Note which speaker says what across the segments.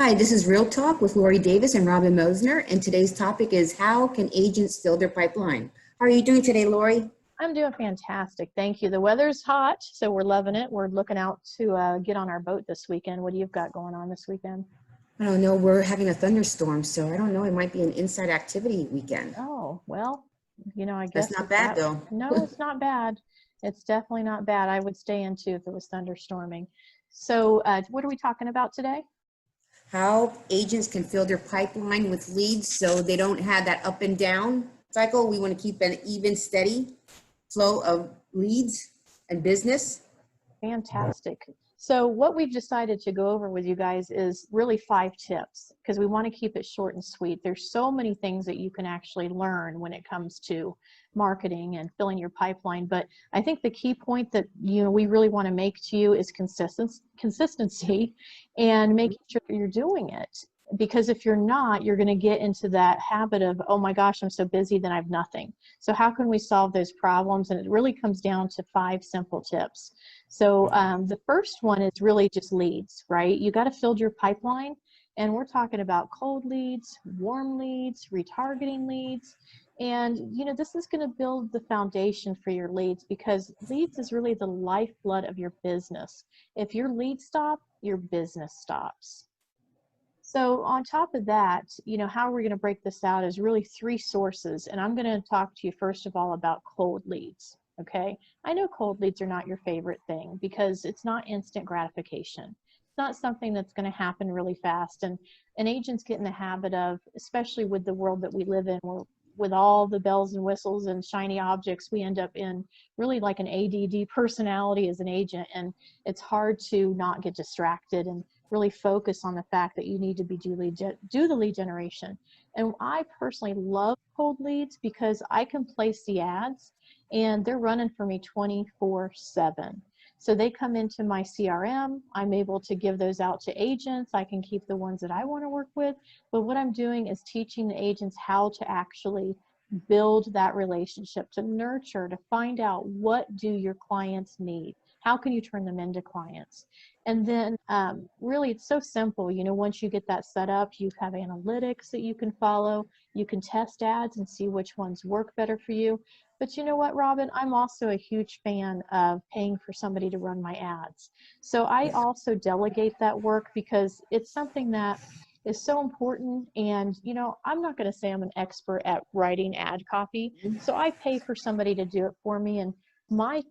Speaker 1: Hi, this is Real Talk with Lori Davis and Robin Mosner, and today's topic is how can agents fill their pipeline? How are you doing today, Lori?
Speaker 2: I'm doing fantastic. Thank you. The weather's hot, so we're loving it. We're looking out to get on our boat this weekend. What do you've got going on this weekend?
Speaker 1: I don't know, we're having a thunderstorm, so I don't know, it might be an inside activity weekend.
Speaker 2: Oh, well, I
Speaker 1: That's
Speaker 2: guess
Speaker 1: not
Speaker 2: if
Speaker 1: bad
Speaker 2: that,
Speaker 1: though.
Speaker 2: no, it's not bad. It's definitely not bad. I would stay in too if it was thunderstorming. So, what are we talking about today?
Speaker 1: How agents can fill their pipeline with leads so they don't have that up and down cycle. We want to keep an even, steady flow of leads and business.
Speaker 2: Fantastic. So what we've decided to go over with you guys is really 5 tips because we want to keep it short and sweet. There's so many things that you can actually learn when it comes to marketing and filling your pipeline. But I think the key point that we really want to make to you is consistency and making sure that you're doing it. Because if you're not, you're going to get into that habit of, oh my gosh, I'm so busy, then I have nothing. So how can we solve those problems? And it really comes down to 5 simple tips. So the first one is really just leads, right? You got to fill your pipeline, and we're talking about cold leads, warm leads, retargeting leads. And this is going to build the foundation for your leads because leads is really the lifeblood of your business. If your leads stop, your business stops. So on top of that, how we're going to break this out is really 3 sources. And I'm going to talk to you first of all about cold leads. Okay. I know cold leads are not your favorite thing because it's not instant gratification. It's not something that's going to happen really fast. And agents get in the habit of, especially with the world that we live in, where with all the bells and whistles and shiny objects, we end up in really like an ADD personality as an agent. And it's hard to not get distracted and really focus on the fact that you need to be do the lead generation. And I personally love cold leads because I can place the ads and they're running for me 24/7. So they come into my CRM. I'm able to give those out to agents. I can keep the ones that I want to work with. But what I'm doing is teaching the agents how to actually build that relationship, to nurture, to find out what do your clients need. How can you turn them into clients? And then really it's so simple. Once you get that set up, you have analytics that you can follow. You can test ads and see which ones work better for you. But you know what, Robin? I'm also a huge fan of paying for somebody to run my ads. So I also delegate that work because it's something that is so important. And, I'm not going to say I'm an expert at writing ad copy. So I pay for somebody to do it for me. And my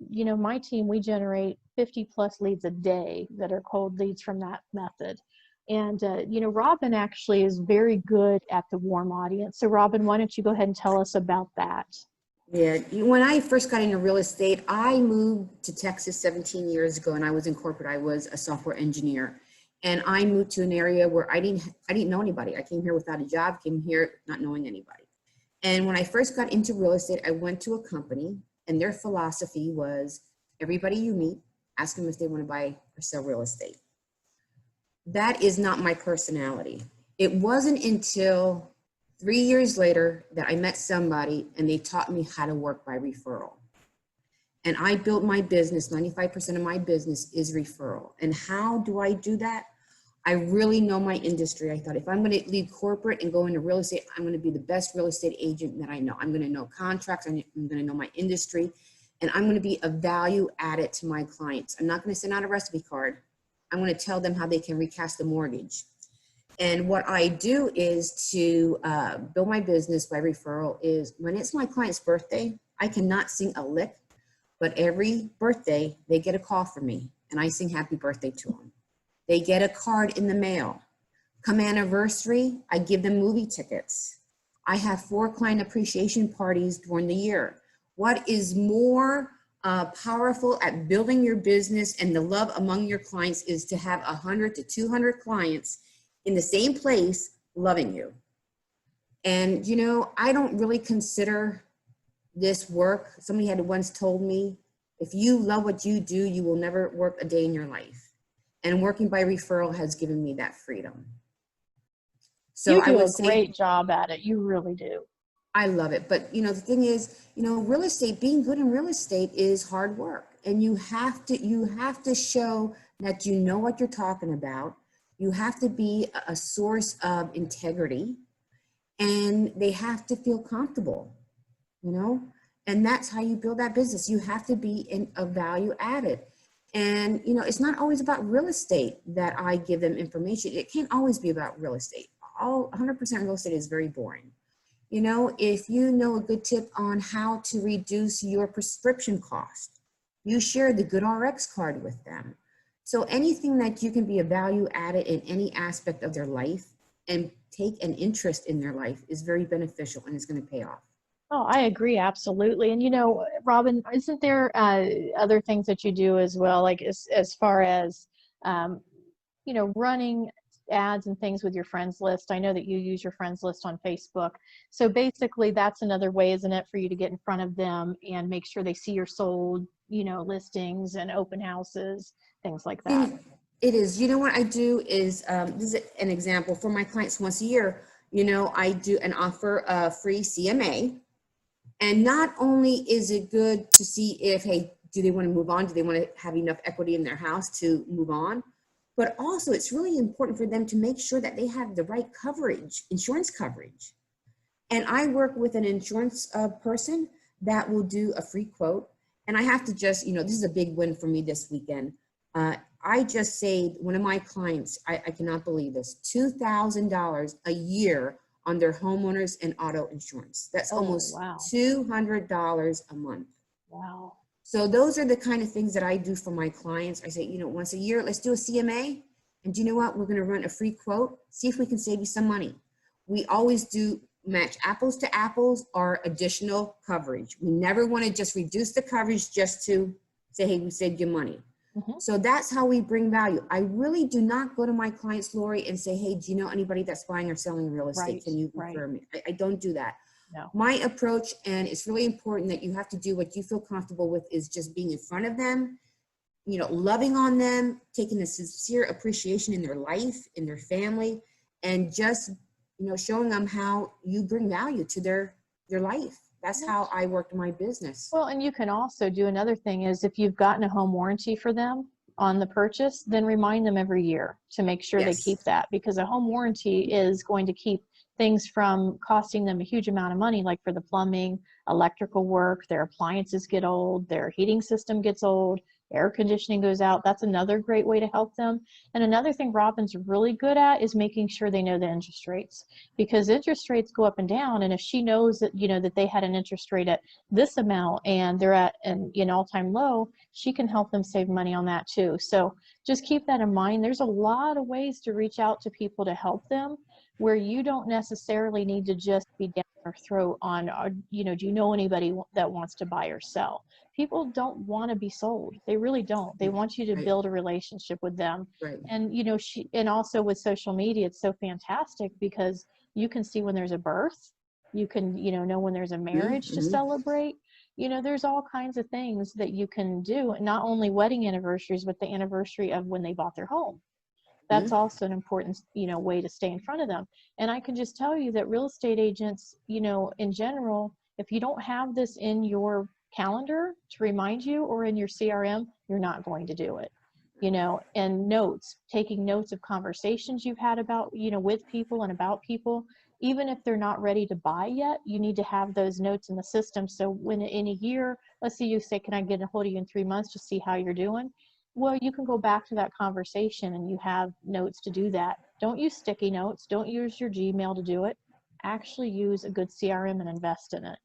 Speaker 2: team, we generate 50 plus leads a day that are cold leads from that method. And, Robin actually is very good at the warm audience. So Robin, why don't you go ahead and tell us about that?
Speaker 1: Yeah, when I first got into real estate, I moved to Texas 17 years ago and I was in corporate. I was a software engineer. And I moved to an area where I didn't know anybody. I came here without a job, came here not knowing anybody. And when I first got into real estate, I went to a company and their philosophy was everybody you meet, ask them if they want to buy or sell real estate. That is not my personality. It wasn't until 3 years later that I met somebody and they taught me how to work by referral. And I built my business, 95% of my business is referral. And how do I do that? I really know my industry. I thought if I'm going to leave corporate and go into real estate, I'm going to be the best real estate agent that I know. I'm going to know contracts, I'm going to know my industry, and I'm going to be a value added to my clients. I'm not going to send out a recipe card. I'm going to tell them how they can recast a mortgage. And what I do is to build my business by referral is when it's my client's birthday, I cannot sing a lick, but every birthday they get a call from me and I sing happy birthday to them. They get a card in the mail. Come anniversary, I give them movie tickets. I have 4 client appreciation parties during the year. What is more powerful at building your business and the love among your clients is to have 100 to 200 clients in the same place loving you. And, I don't really consider this work. Somebody had once told me, if you love what you do, you will never work a day in your life. And working by referral has given me that freedom. So
Speaker 2: You
Speaker 1: I
Speaker 2: do
Speaker 1: would
Speaker 2: a
Speaker 1: say
Speaker 2: great job at it. You really do.
Speaker 1: I love it. But, the thing is, real estate, being good in real estate is hard work. And you have to show that you know what you're talking about. You have to be a source of integrity, and they have to feel comfortable, you know, and that's how you build that business. You have to be in a value added. And, you know, it's not always about real estate that I give them information. It can't always be about real estate. All 100% real estate is very boring. You know, if you know a good tip on how to reduce your prescription cost, you share the Good RX card with them. So anything that you can be a value added in any aspect of their life and take an interest in their life is very beneficial and is going to pay off.
Speaker 2: Oh, I agree, absolutely. And you know, Robin, isn't there other things that you do as well, like as far as um, you know, running ads and things with your friends list? I know that you use your friends list on Facebook. So basically that's another way, isn't it, for you to get in front of them and make sure they see your sold, you know, listings and open houses, things like that.
Speaker 1: It is. You know what I do is, this is an example for my clients once a year. You know, I do an offer a free CMA. And not only is it good to see if, hey, do they want to move on? Do they want to have enough equity in their house to move on? But also it's really important for them to make sure that they have the right coverage, insurance coverage. And I work with an insurance person that will do a free quote. And I have to just, you know, this is a big win for me this weekend. I just saved one of my clients, I cannot believe this, $2,000 a year on their homeowners and auto insurance. That's almost
Speaker 2: wow.
Speaker 1: $200 a month.
Speaker 2: Wow.
Speaker 1: So those are the kind of things that I do for my clients. I say, you know, once a year, let's do a CMA. And do you know what? We're going to run a free quote, see if we can save you some money. We always do match apples to apples or additional coverage. We never want to just reduce the coverage just to say, hey, we saved you money.
Speaker 2: Mm-hmm.
Speaker 1: So that's how we bring value. I really do not go to my clients, Lori, and say, hey, do you know anybody that's buying or selling real estate?
Speaker 2: Right,
Speaker 1: Can you refer me? I don't do that.
Speaker 2: No.
Speaker 1: My approach, and it's really important that you have to do what you feel comfortable with, is just being in front of them, you know, loving on them, taking a sincere appreciation in their life, in their family, and just, you know, showing them how you bring value to their life. That's how I worked my business.
Speaker 2: Well, and you can also do another thing is if you've gotten a home warranty for them on the purchase, then remind them every year to make sure they keep that, because a home warranty is going to keep things from costing them a huge amount of money, like for the plumbing, electrical work, their appliances get old, their heating system gets old, air conditioning goes out. That's another great way to help them. And another thing Robin's really good at is making sure they know the interest rates, because interest rates go up and down. And if she knows that, you know, that they had an interest rate at this amount and they're at an all-time low, she can help them save money on that too. So just keep that in mind. There's a lot of ways to reach out to people to help them, where you don't necessarily need to just be down their throat on, you know, do you know anybody that wants to buy or sell? People don't want to be sold. They really don't. They want you to build a relationship with them.
Speaker 1: Right.
Speaker 2: And, you know, and also with social media, it's so fantastic because you can see when there's a birth, you can, you know when there's a marriage to celebrate. You know, there's all kinds of things that you can do, not only wedding anniversaries, but the anniversary of when they bought their home. That's also an important, you know, way to stay in front of them. And I can just tell you that real estate agents, you know, in general, if you don't have this in your calendar to remind you or in your CRM, you're not going to do it. You know, and notes, taking notes of conversations you've had about, you know, with people and about people, even if they're not ready to buy yet, you need to have those notes in the system. So when in a year, let's say you say, can I get a hold of you in 3 months to see how you're doing? Well, you can go back to that conversation and you have notes to do that. Don't use sticky notes. Don't use your Gmail to do it. Actually use a good CRM and invest in it.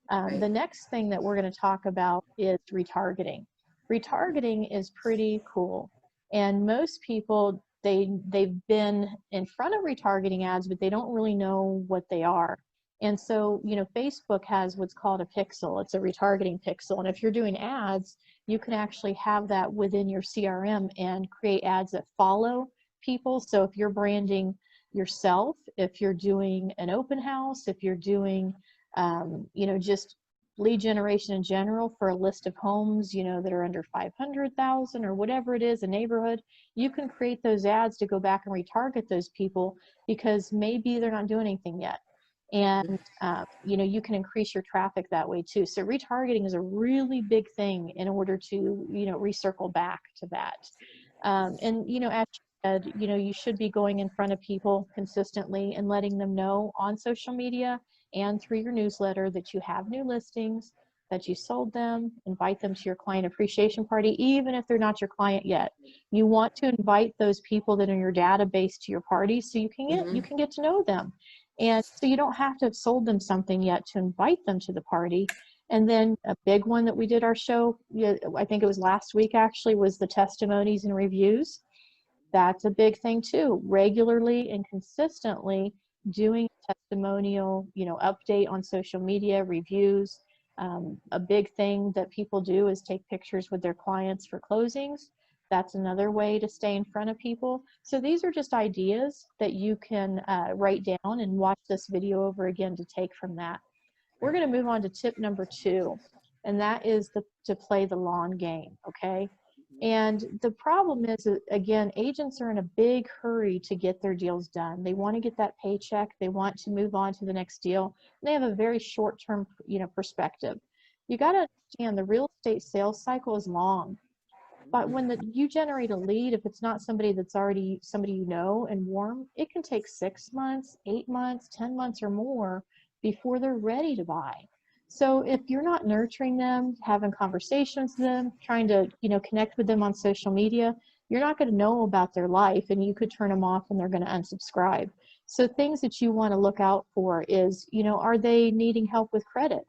Speaker 2: The next thing that we're going to talk about is retargeting. Retargeting is pretty cool. And most people, they've been in front of retargeting ads, but they don't really know what they are. And so, you know, Facebook has what's called a pixel. It's a retargeting pixel. And if you're doing ads, you can actually have that within your CRM and create ads that follow people. So if you're branding yourself, if you're doing an open house, if you're doing, you know, just lead generation in general for a list of homes, you know, that are under 500,000 or whatever it is, a neighborhood, you can create those ads to go back and retarget those people because maybe they're not doing anything yet. And, you know, you can increase your traffic that way too. So retargeting is a really big thing in order to, you know, recircle back to that. And, you know, as said, you know, you should be going in front of people consistently and letting them know on social media and through your newsletter that you have new listings, that you sold them, invite them to your client appreciation party, even if they're not your client yet. You want to invite those people that are in your database to your party so you can get to know them. And so you don't have to have sold them something yet to invite them to the party. And then a big one that we did our show, I think it was last week actually, was the testimonies and reviews. That's a big thing too. Regularly and consistently doing a testimonial, you know, update on social media, reviews. A big thing that people do is take pictures with their clients for closings. That's another way to stay in front of people. So these are just ideas that you can write down and watch this video over again to take from that. We're going to move on to tip number 2, and that is to play the long game, okay? And the problem is, again, agents are in a big hurry to get their deals done. They want to get that paycheck. They want to move on to the next deal. And they have a very short-term, you know, perspective. You got to understand the real estate sales cycle is long. But when you generate a lead, if it's not somebody that's already somebody you know and warm, it can take 6 months, 8 months, 10 months or more before they're ready to buy. So if you're not nurturing them, having conversations with them, trying to, you know, connect with them on social media, you're not going to know about their life, and you could turn them off and they're going to unsubscribe. So things that you want to look out for is, you know, are they needing help with credit?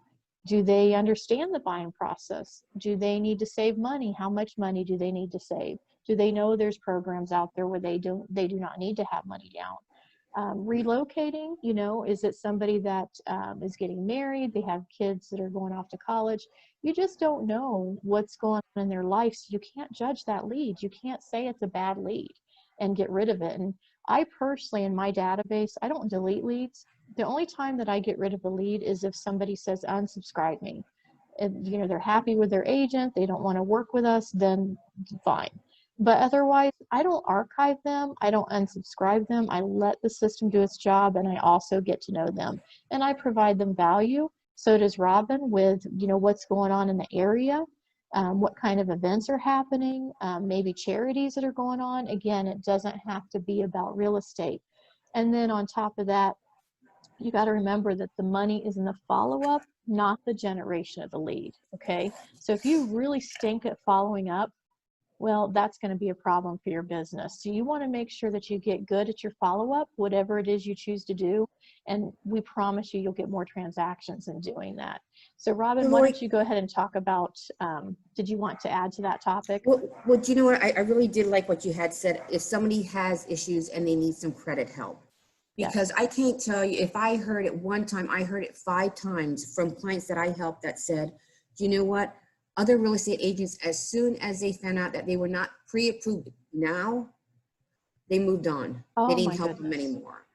Speaker 2: Do they understand the buying process? Do they need to save money? How much money do they need to save? Do they know there's programs out there where they do not need to have money down? Relocating, you know, is it somebody that is getting married? They have kids that are going off to college. You just don't know what's going on in their life, so you can't judge that lead. You can't say it's a bad lead and get rid of it. And I personally, in my database, I don't delete leads. The only time that I get rid of a lead is if somebody says unsubscribe me. And, you know, they're happy with their agent, they don't want to work with us, then fine. But otherwise, I don't archive them, I don't unsubscribe them, I let the system do its job, and I also get to know them. And I provide them value. So does Robin with, you know, what's going on in the area, what kind of events are happening, maybe charities that are going on. Again, it doesn't have to be about real estate. And then on top of that, you got to remember that the money is in the follow-up, not the generation of the lead, okay? So if you really stink at following up, well, that's going to be a problem for your business. So you want to make sure that you get good at your follow-up, whatever it is you choose to do, and we promise you, you'll get more transactions in doing that. So Robin, why don't you go ahead and talk about, did you want to add to that topic?
Speaker 1: Well, do you know what? I really did like what you had said. If somebody has issues and they need some credit help, because I can't tell you, if I heard it one time, I heard it 5 times from clients that I helped that said, do you know what? Other real estate agents, as soon as they found out that they were not pre-approved now, they moved on.
Speaker 2: Oh,
Speaker 1: they didn't help them anymore.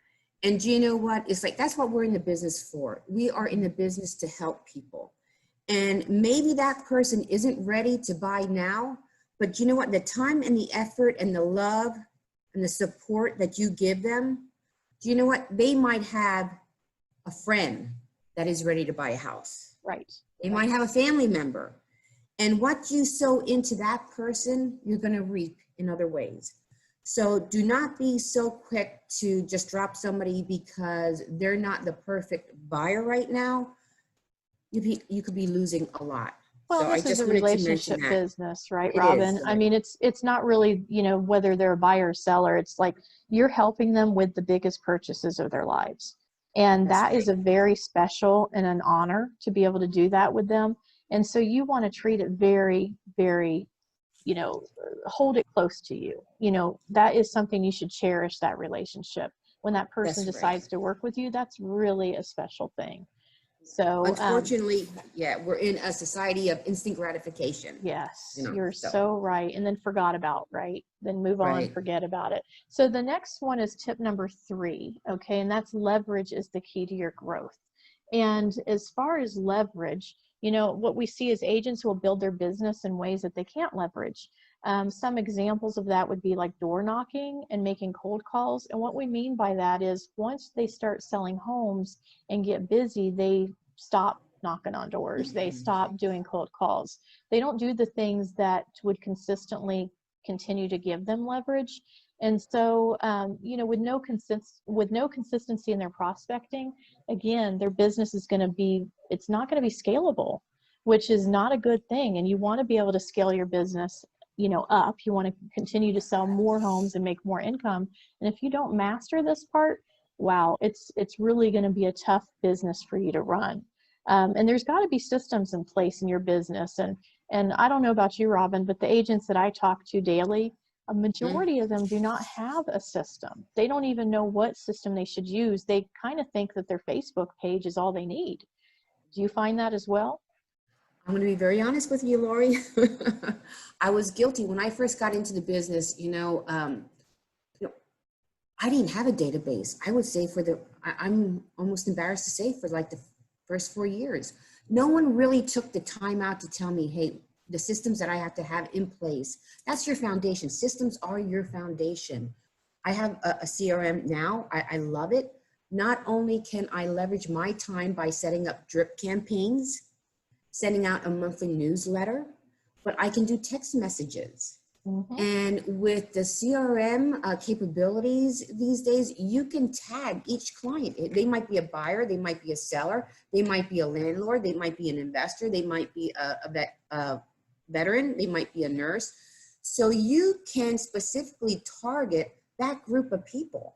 Speaker 1: And do you know what? It's like, that's what we're in the business for. We are in the business to help people. And maybe that person isn't ready to buy now, but you know what? The time and the effort and the love and the support that you give them, do you know what? They might have a friend that is ready to buy a house.
Speaker 2: Right.
Speaker 1: They might have a family member. And what you sow into that person, you're going to reap in other ways. So do not be so quick to just drop somebody because they're not the perfect buyer right now. You could be losing a lot.
Speaker 2: Well,
Speaker 1: so
Speaker 2: this is a relationship business, right, Robin?
Speaker 1: Is,
Speaker 2: I mean, it's not really, you know, whether they're a buyer or seller. It's like you're helping them with the biggest purchases of their lives. And that is a very special and an honor to be able to do that with them. And so you want to treat it very, very, you know, hold it close to you. You know, that is something you should cherish, that relationship. When that person decides to work with you, that's really a special thing. So
Speaker 1: unfortunately, yeah, we're in a society of instant gratification.
Speaker 2: Yes, you know, you're so right. And then forgot about, right? Then move on, forget about it. So the next one is tip number 3, okay? And that's leverage is the key to your growth. And as far as leverage, you know, what we see is agents will build their business in ways that they can't leverage. Some examples of that would be like door knocking and making cold calls. And what we mean by that is once they start selling homes and get busy, they stop knocking on doors. They stop doing cold calls. They don't do the things that would consistently continue to give them leverage. And so, you know, with no consistency in their prospecting, again, their business is going to be, it's not going to be scalable, which is not a good thing. And you want to be able to scale your business, you know, up. You want to continue to sell more homes and make more income. And if you don't master this part, wow, it's really going to be a tough business for you to run. And there's got to be systems in place in your business. And I don't know about you, Robin, but the agents that I talk to daily, a majority of them do not have a system. They don't even know what system they should use. They kind of think that their Facebook page is all they need. Do you find that as well?
Speaker 1: I'm going to be very honest with you, Lori. I was guilty when I first got into the business. You know, I didn't have a database. I would say I'm almost embarrassed to say, for like the first 4 years, no one really took the time out to tell me, hey, the systems that I have to have in place, that's your foundation. Systems are your foundation. I have a CRM now. I love it. Not only can I leverage my time by setting up drip campaigns, sending out a monthly newsletter, but I can do text messages. And with the CRM capabilities these days, you can tag each client. They might be a buyer, they might be a seller, they might be a landlord, they might be an investor, they might be a veteran, they might be a nurse. So you can specifically target that group of people.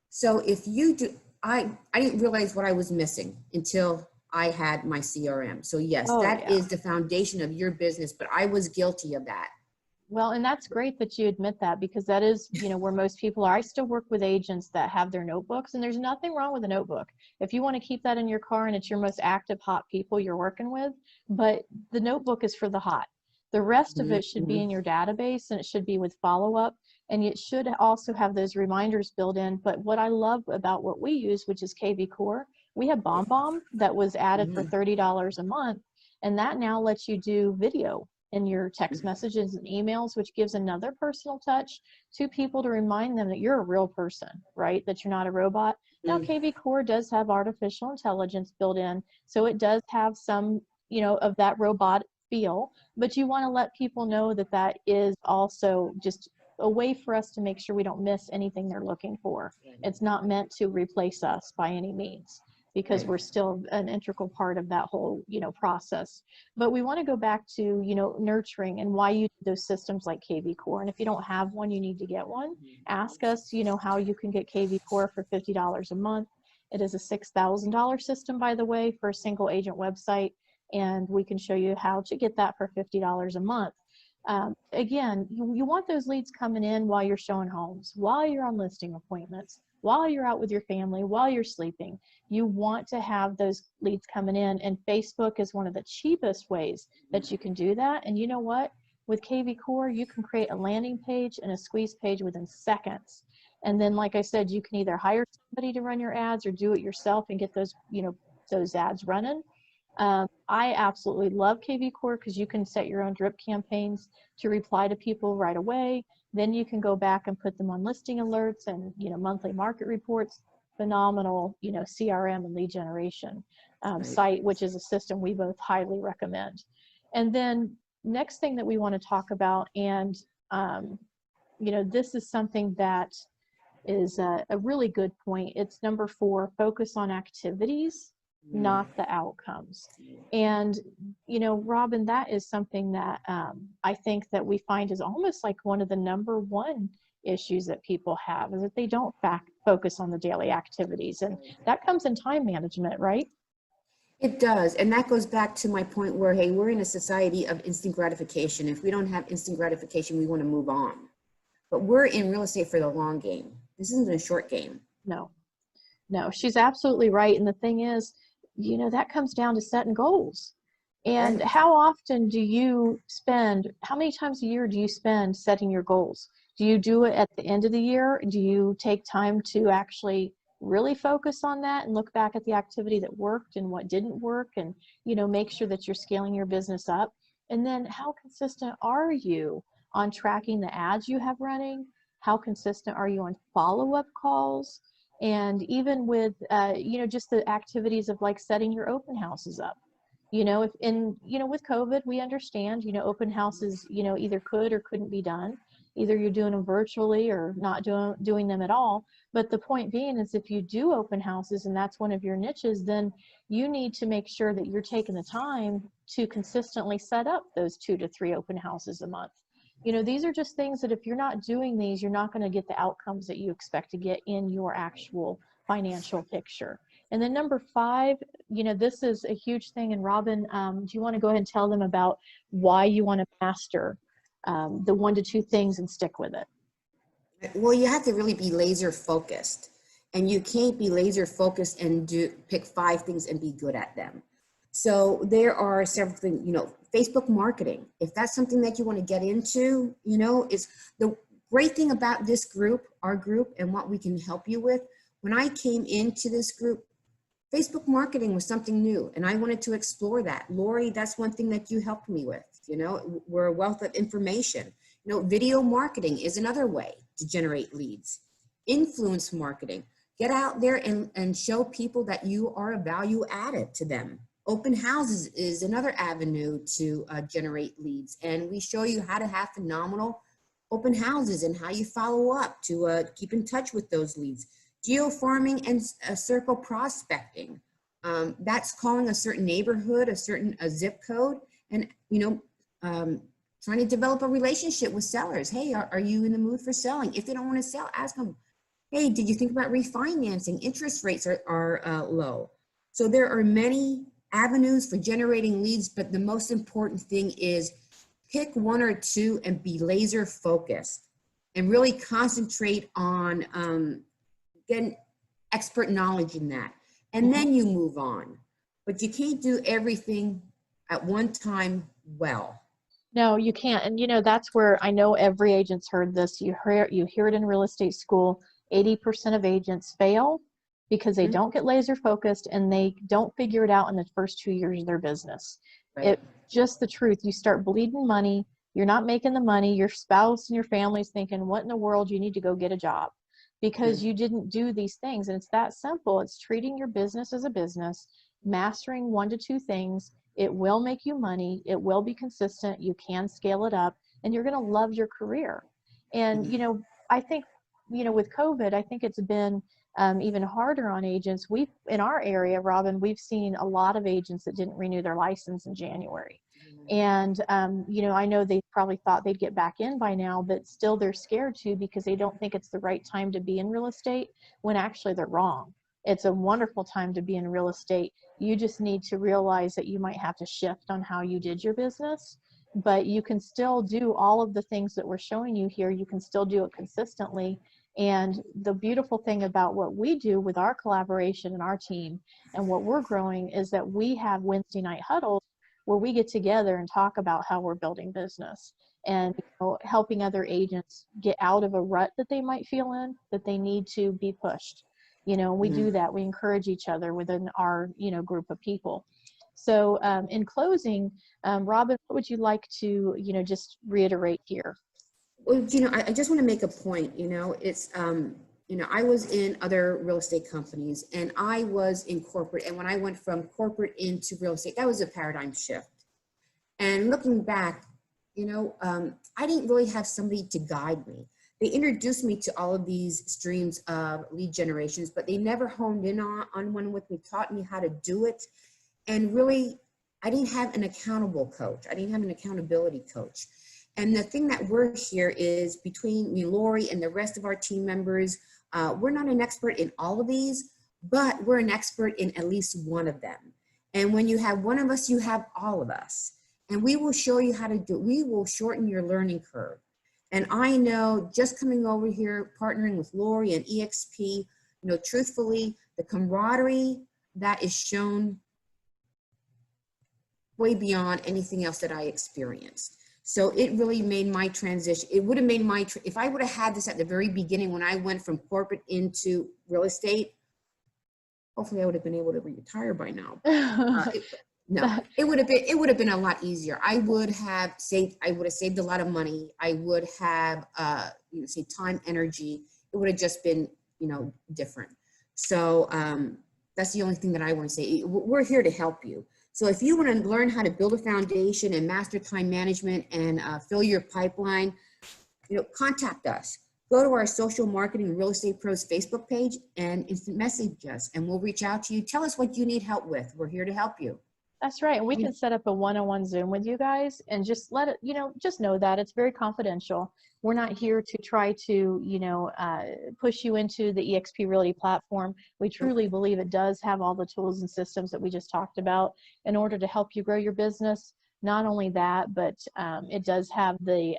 Speaker 1: So if you do, I didn't realize what I was missing until I had my CRM. So yes, that is the foundation of your business, but I was guilty of that.
Speaker 2: Well, and that's great that you admit that, because that is, you know, where most people are. I still work with agents that have their notebooks, and there's nothing wrong with a notebook. If you want to keep that in your car and it's your most active, hot people you're working with, but the notebook is for the hot. The rest of it should be in your database, and it should be with follow-up, and it should also have those reminders built in. But what I love about what we use, which is KV Core, we have BombBomb that was added for $30 a month, and that now lets you do video in your text messages and emails, which gives another personal touch to people to remind them that you're a real person, right? That you're not a robot. Now, KV Core does have artificial intelligence built in, so it does have some, you know, of that robot feel, but you want to let people know that that is also just a way for us to make sure we don't miss anything they're looking for. It's not meant to replace us by any means, because we're still an integral part of that whole, you know, process. But we want to go back to, you know, nurturing and why you need those systems like KV Core. And if you don't have one, you need to get one. Ask us, you know, how you can get KV Core for $50 a month. It is a $6,000 system, by the way, for a single agent website. And we can show you how to get that for $50 a month. Again, you want those leads coming in while you're showing homes, while you're on listing appointments, while you're out with your family, while you're sleeping. You want to have those leads coming in, and Facebook is one of the cheapest ways that you can do that. And you know what? With KV Core, you can create a landing page and a squeeze page within seconds. And then, like I said, you can either hire somebody to run your ads or do it yourself and get those, you know, those ads running. I absolutely love KV Core because you can set your own drip campaigns to reply to people right away. Then you can go back and put them on listing alerts and, you know, monthly market reports. Phenomenal, you know, CRM and lead generation site, which is a system we both highly recommend. And then next thing that we want to talk about, and you know, this is something that is a really good point. It's number 4, focus on activities, not the outcomes. And, you know, Robin, that is something that I think that we find is almost like one of the number 1 issues that people have, is that they don't focus on the daily activities. And that comes in time management, right?
Speaker 1: It does. And that goes back to my point where, hey, we're in a society of instant gratification. If we don't have instant gratification, we want to move on. But we're in real estate for the long game. This isn't a short game.
Speaker 2: No, she's absolutely right. And the thing is, you know, that comes down to setting goals. And how often do you spend, how many times a year do you spend setting your goals? Do you do it at the end of the year? Do you take time to actually really focus on that and look back at the activity that worked and what didn't work, and, you know, make sure that you're scaling your business up? And then how consistent are you on tracking the ads you have running? How consistent are you on follow-up calls? And even with, you know, just the activities of like setting your open houses up. You know, if in, you know, with COVID, we understand, you know, open houses, you know, either could or couldn't be done. Either you're doing them virtually or not doing them at all. But the point being is if you do open houses and that's one of your niches, then you need to make sure that you're taking the time to consistently set up those 2 to 3 open houses a month. You know, these are just things that if you're not doing these, you're not going to get the outcomes that you expect to get in your actual financial picture. And then number 5, you know, this is a huge thing. And Robin, do you want to go ahead and tell them about why you want to master the 1 to 2 things and stick with it?
Speaker 1: Well, you have to really be laser focused, and you can't be laser focused and pick 5 things and be good at them. So there are several things, you know, Facebook marketing. If that's something that you want to get into, you know, it's the great thing about this group, our group, and what we can help you with. When I came into this group, Facebook marketing was something new, and I wanted to explore that. Lori, that's one thing that you helped me with. You know, we're a wealth of information. You know, video marketing is another way to generate leads. Influence marketing, get out there and show people that you are a value added to them. Open houses is another avenue to generate leads. And we show you how to have phenomenal open houses and how you follow up to keep in touch with those leads. Geofarming and circle prospecting. That's calling a certain neighborhood, a zip code, and, you know, trying to develop a relationship with sellers. Hey, are you in the mood for selling? If they don't want to sell, ask them, hey, did you think about refinancing? Interest rates are low. So there are many avenues for generating leads, but the most important thing is pick 1 or 2 and be laser focused and really concentrate on getting expert knowledge in that. And then you move on. But you can't do everything at one time well.
Speaker 2: No, you can't. And you know, that's where I know every agent's heard this. You hear it in real estate school. 80% of agents fail because they don't get laser focused and they don't figure it out in the first 2 years of their business.
Speaker 1: Right.
Speaker 2: It's just the truth. You start bleeding money. You're not making the money. Your spouse and your family's thinking, what in the world? You need to go get a job because you didn't do these things. And it's that simple. It's treating your business as a business, mastering 1 to 2 things. It will make you money. It will be consistent. You can scale it up and you're going to love your career. And, you know, I think, you know, with COVID, I think it's been even harder on agents. In our area, Robin, we've seen a lot of agents that didn't renew their license in January. And, you know, I know they probably thought they'd get back in by now, but still they're scared to because they don't think it's the right time to be in real estate when actually they're wrong. It's a wonderful time to be in real estate. You just need to realize that you might have to shift on how you did your business, but you can still do all of the things that we're showing you here. You can still do it consistently. And the beautiful thing about what we do with our collaboration and our team and what we're growing is that we have Wednesday night huddles where we get together and talk about how we're building business and, you know, helping other agents get out of a rut that they might feel in, that they need to be pushed. You know, we do that. We encourage each other within our, you know, group of people. So in closing, Robin, what would you like to, you know, just reiterate here?
Speaker 1: Well, you know, I just want to make a point, you know, it's, you know, I was in other real estate companies and I was in corporate. And when I went from corporate into real estate, that was a paradigm shift. And looking back, you know, I didn't really have somebody to guide me. They introduced me to all of these streams of lead generations, but they never honed in on one with me, taught me how to do it. And really, I didn't have an accountable coach. I didn't have an accountability coach. And the thing that we're here is between me, Lori, and the rest of our team members, we're not an expert in all of these, but we're an expert in at least one of them. And when you have one of us, you have all of us. And we will show you how to do it. We will shorten your learning curve. And I know just coming over here, partnering with Lori and EXP, you know, truthfully, the camaraderie that is shown way beyond anything else that I experienced. So it really made my transition. It would have made my, if I would have had this at the very beginning when I went from corporate into real estate, hopefully I would have been able to retire by now. It would have been a lot easier. I would have saved a lot of money. I would have, you know, say time, energy. It would have just been, you know, different. So that's the only thing that I want to say. We're here to help you. So if you want to learn how to build a foundation and master time management and fill your pipeline, contact us. Go to our social marketing real estate pros Facebook page and instant message us, and we'll reach out to you. Tell us what you need help with. We're here to help you.
Speaker 2: That's right. And we can set up a one-on-one Zoom with you guys and just let it, just know that it's very confidential. We're not here to try to, push you into the eXp Realty platform. We truly believe it does have all the tools and systems that we just talked about in order to help you grow your business. Not only that, but it does have the,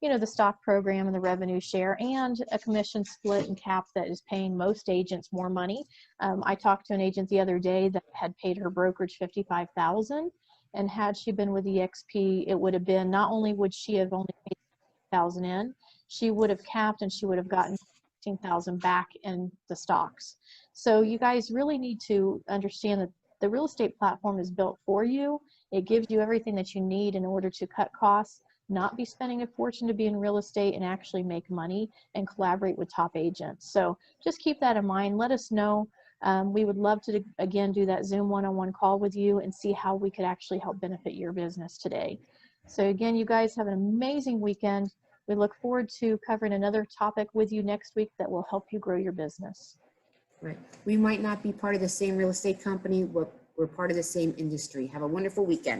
Speaker 2: the stock program and the revenue share and a commission split and cap that is paying most agents more money. I talked to an agent the other day that had paid her brokerage $55,000, and had she been with eXp, it would have been, not only would she have only paid $1,000 in, she would have capped and she would have gotten $15,000 back in the stocks. So you guys really need to understand that the real estate platform is built for you. It gives you everything that you need in order to cut costs, not be spending a fortune to be in real estate, and actually make money and collaborate with top agents. So just keep that in mind. Let us know. We would love to, again, do that Zoom one-on-one call with you and see how we could actually help benefit your business today. So again, you guys have an amazing weekend. We look forward to covering another topic with you next week that will help you grow your business.
Speaker 1: Right. We might not be part of the same real estate company, but we're part of the same industry. Have a wonderful weekend.